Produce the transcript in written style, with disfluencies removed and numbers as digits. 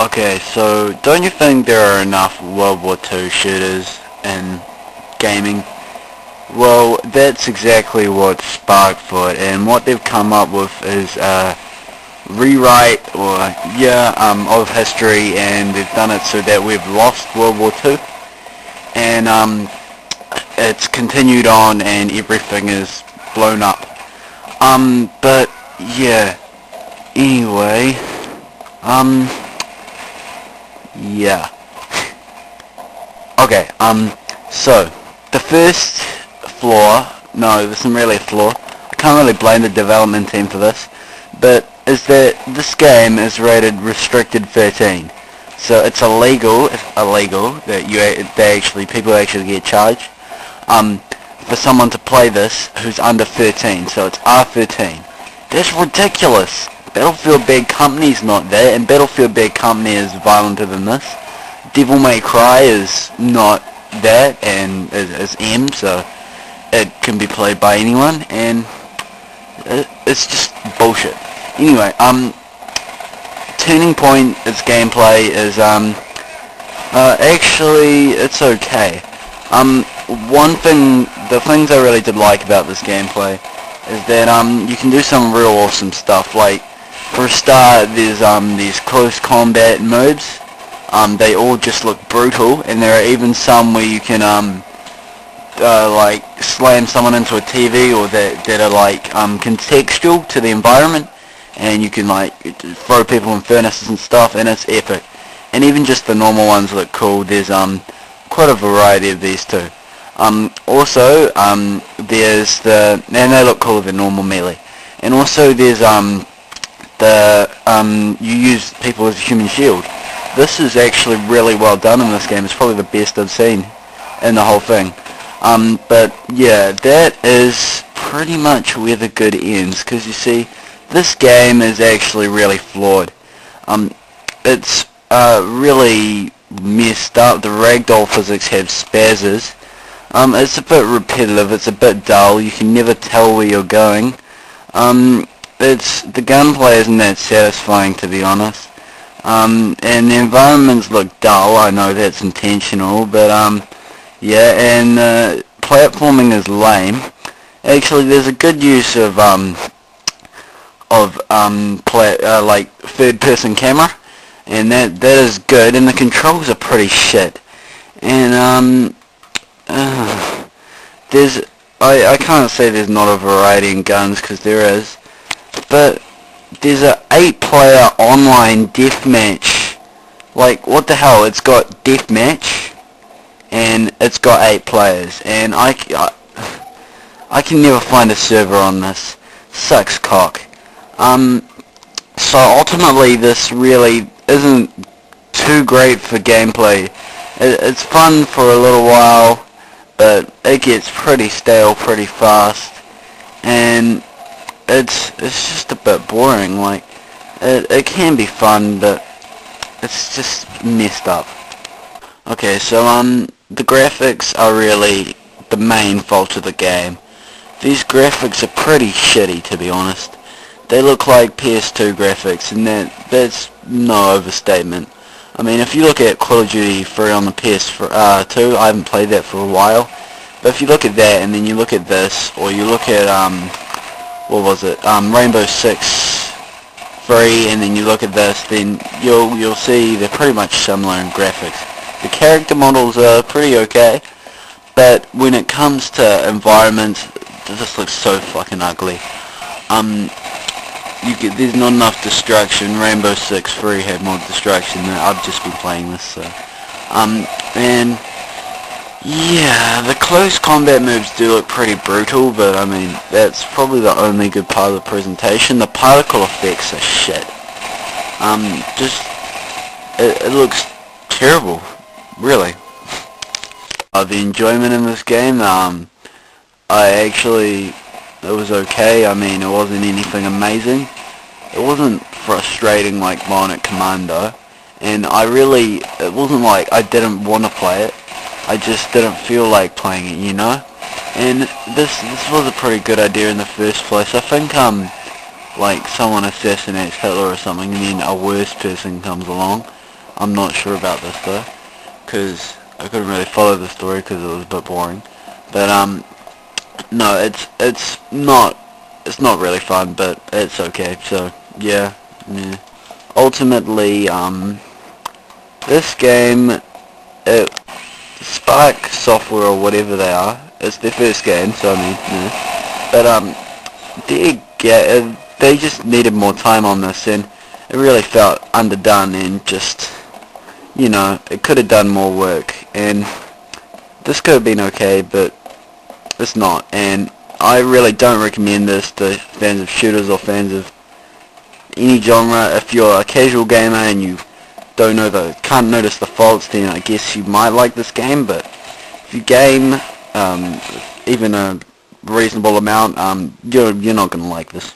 Okay, so don't you think there are enough World War II shooters in gaming? Well, that's exactly what sparked for it, and what they've come up with is a rewrite of history, and they've done it so that we've lost World War II, and it's continued on, and everything is blown up. But yeah. Anyway, um, yeah. Okay, so, the first flaw, no, this isn't really a flaw, I can't really blame the development team for this, but is that this game is rated restricted 13. So it's illegal that people actually get charged, for someone to play this who's under 13, so it's R13. That's ridiculous. Battlefield Bad Company's not that, and Battlefield Bad Company is violenter than this. Devil May Cry is not that, and is M, so it can be played by anyone, and it's just bullshit. Anyway, Turning Point, its gameplay is, actually, it's okay. The things I really did like about this gameplay is that, you can do some real awesome stuff, like, for a start, there's, these close combat modes. They all just look brutal, and there are even some where you can, like, slam someone into a TV, or that are, like, contextual to the environment, and you can, like, throw people in furnaces and stuff, and it's epic. And even just the normal ones look cool. There's, quite a variety of these too. Also, there's and they look cooler than normal melee. And also there's, you use people as a human shield. This is actually really well done in this game. It's probably the best I've seen in the whole thing. But yeah, that is pretty much where the good ends, because you see, this game is actually really flawed. It's really messed up. The ragdoll physics have spazzes. It's a bit repetitive, it's a bit dull, you can never tell where you're going. The gunplay isn't that satisfying, to be honest. And the environments look dull. I know that's intentional, but yeah, and platforming is lame. Actually, there's a good use of like third-person camera, and that is good. And the controls are pretty shit. And I can't say there's not a variety in guns, because there is. But there's a 8-player online deathmatch. Like, what the hell? It's got deathmatch, and it's got 8 players, and I can never find a server on this. Sucks cock. So ultimately, this really isn't too great for gameplay. It's fun for a little while, but it gets pretty stale pretty fast, and it's just a bit boring. Like, it can be fun, but it's just messed up. Okay, so the graphics are really the main fault of the game. These graphics are pretty shitty, to be honest. They look like PS2 graphics, and that's no overstatement. I mean, if you look at Call of Duty 3 on the PS2, I haven't played that for a while, but if you look at that, and then you look at this, or you look at, what was it, Rainbow Six 3, and then you look at this, then you'll see they're pretty much similar in graphics. The character models are pretty okay, but when it comes to environments, this looks so fucking ugly. There's not enough destruction. Rainbow Six 3 had more destruction. I've just been playing this, so. And yeah, the close combat moves do look pretty brutal, but I mean, that's probably the only good part of the presentation. The particle effects are shit. It looks terrible, really. The enjoyment in this game, it was okay. I mean, it wasn't anything amazing. It wasn't frustrating like Bionic Commando, and it wasn't like I didn't want to play it. I just didn't feel like playing it, you know? And this was a pretty good idea in the first place. I think, like, someone assassinates Hitler or something, and then a worse person comes along. I'm not sure about this though, because I couldn't really follow the story because it was a bit boring. But no, it's not really fun, but it's okay. So yeah. Ultimately, this game, Spark Software or whatever they are, it's their first game, so I mean, but they just needed more time on this, and it really felt underdone, and just, it could have done more work, and this could have been okay, but it's not, and I really don't recommend this to fans of shooters or fans of any genre. If you're a casual gamer and you can't notice the faults, then I guess you might like this game, but if you game even a reasonable amount, you're not gonna like this.